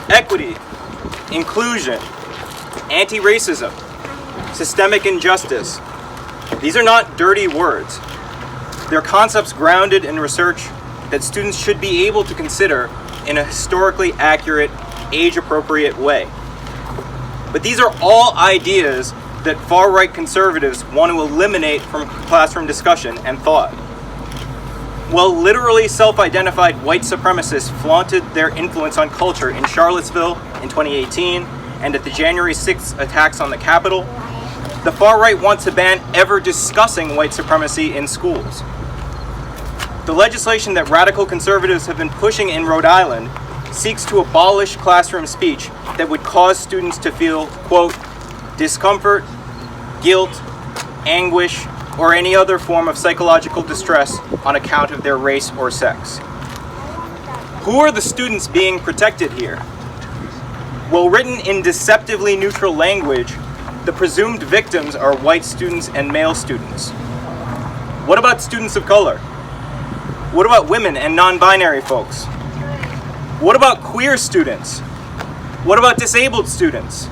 Equity, inclusion, anti-racism, systemic injustice. These are not dirty words. They're concepts grounded in research that students should be able to consider in a historically accurate, age-appropriate way. But these are all ideas that far-right conservatives want to eliminate from classroom discussion and thought. While literally self-identified white supremacists flaunted their influence on culture in Charlottesville in 2018 and at the January 6th attacks on the Capitol, the far right wants to ban ever discussing white supremacy in schools. The legislation that radical conservatives have been pushing in Rhode Island seeks to abolish classroom speech that would cause students to feel, quote, discomfort, guilt, anguish, or any other form of psychological distress on account of their race or sex. Who are the students being protected here? Well, written in deceptively neutral language, the presumed victims are white students and male students. What about students of color? What about women and non-binary folks? What about queer students? What about disabled students?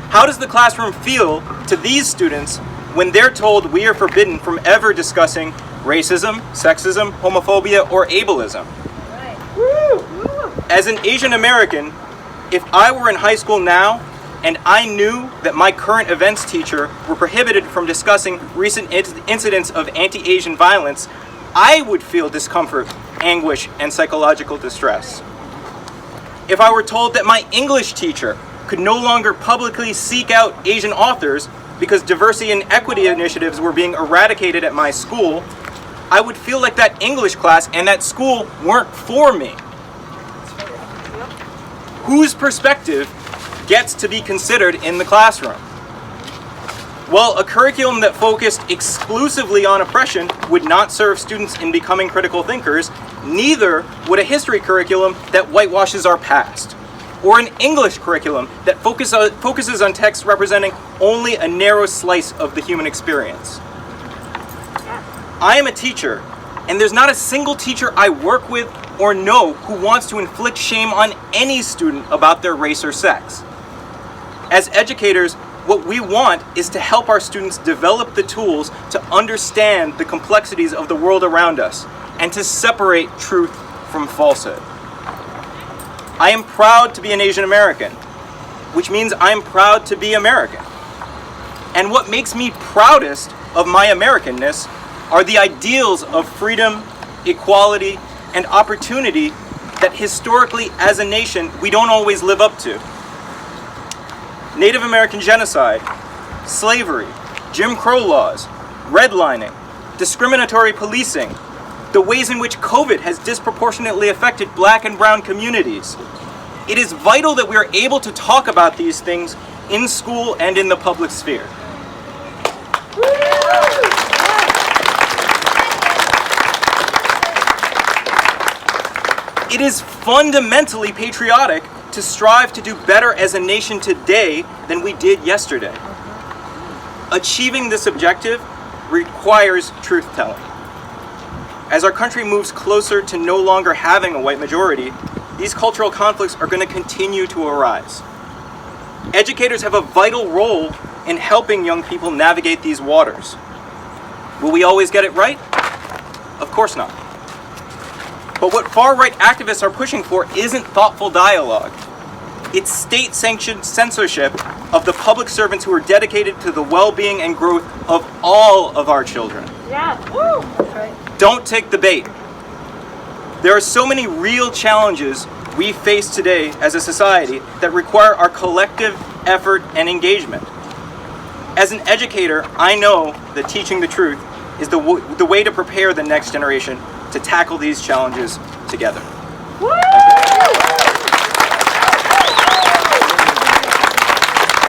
How does the classroom feel to these students when they're told we are forbidden from ever discussing racism, sexism, homophobia, or ableism? As an Asian American, if I were in high school now and I knew that my current events teacher were prohibited from discussing recent incidents of anti-Asian violence, I would feel discomfort, anguish, and psychological distress. If I were told that my English teacher could no longer publicly seek out Asian authors because diversity and equity initiatives were being eradicated at my school, I would feel like that English class and that school weren't for me. Whose perspective gets to be considered in the classroom? Well, a curriculum that focused exclusively on oppression would not serve students in becoming critical thinkers, neither would a history curriculum that whitewashes our past, or an English curriculum that focuses on texts representing only a narrow slice of the human experience. I am a teacher, and there's not a single teacher I work with or know who wants to inflict shame on any student about their race or sex. As educators, what we want is to help our students develop the tools to understand the complexities of the world around us and to separate truth from falsehood. I am proud to be an Asian American, which means I am proud to be American. And what makes me proudest of my Americanness are the ideals of freedom, equality, and opportunity that historically, as a nation, we don't always live up to. Native American genocide, slavery, Jim Crow laws, redlining, discriminatory policing, the ways in which COVID has disproportionately affected Black and brown communities. It is vital that we are able to talk about these things in school and in the public sphere. It is fundamentally patriotic to strive to do better as a nation today than we did yesterday. Achieving this objective requires truth-telling. As our country moves closer to no longer having a white majority, these cultural conflicts are going to continue to arise. Educators have a vital role in helping young people navigate these waters. Will we always get it right? Of course not. But what far-right activists are pushing for isn't thoughtful dialogue. It's state-sanctioned censorship of the public servants who are dedicated to the well-being and growth of all of our children. Yeah, woo! That's right. Don't take the bait. There are so many real challenges we face today as a society that require our collective effort and engagement. As an educator, I know that teaching the truth is the way to prepare the next generation to tackle these challenges together. Woo!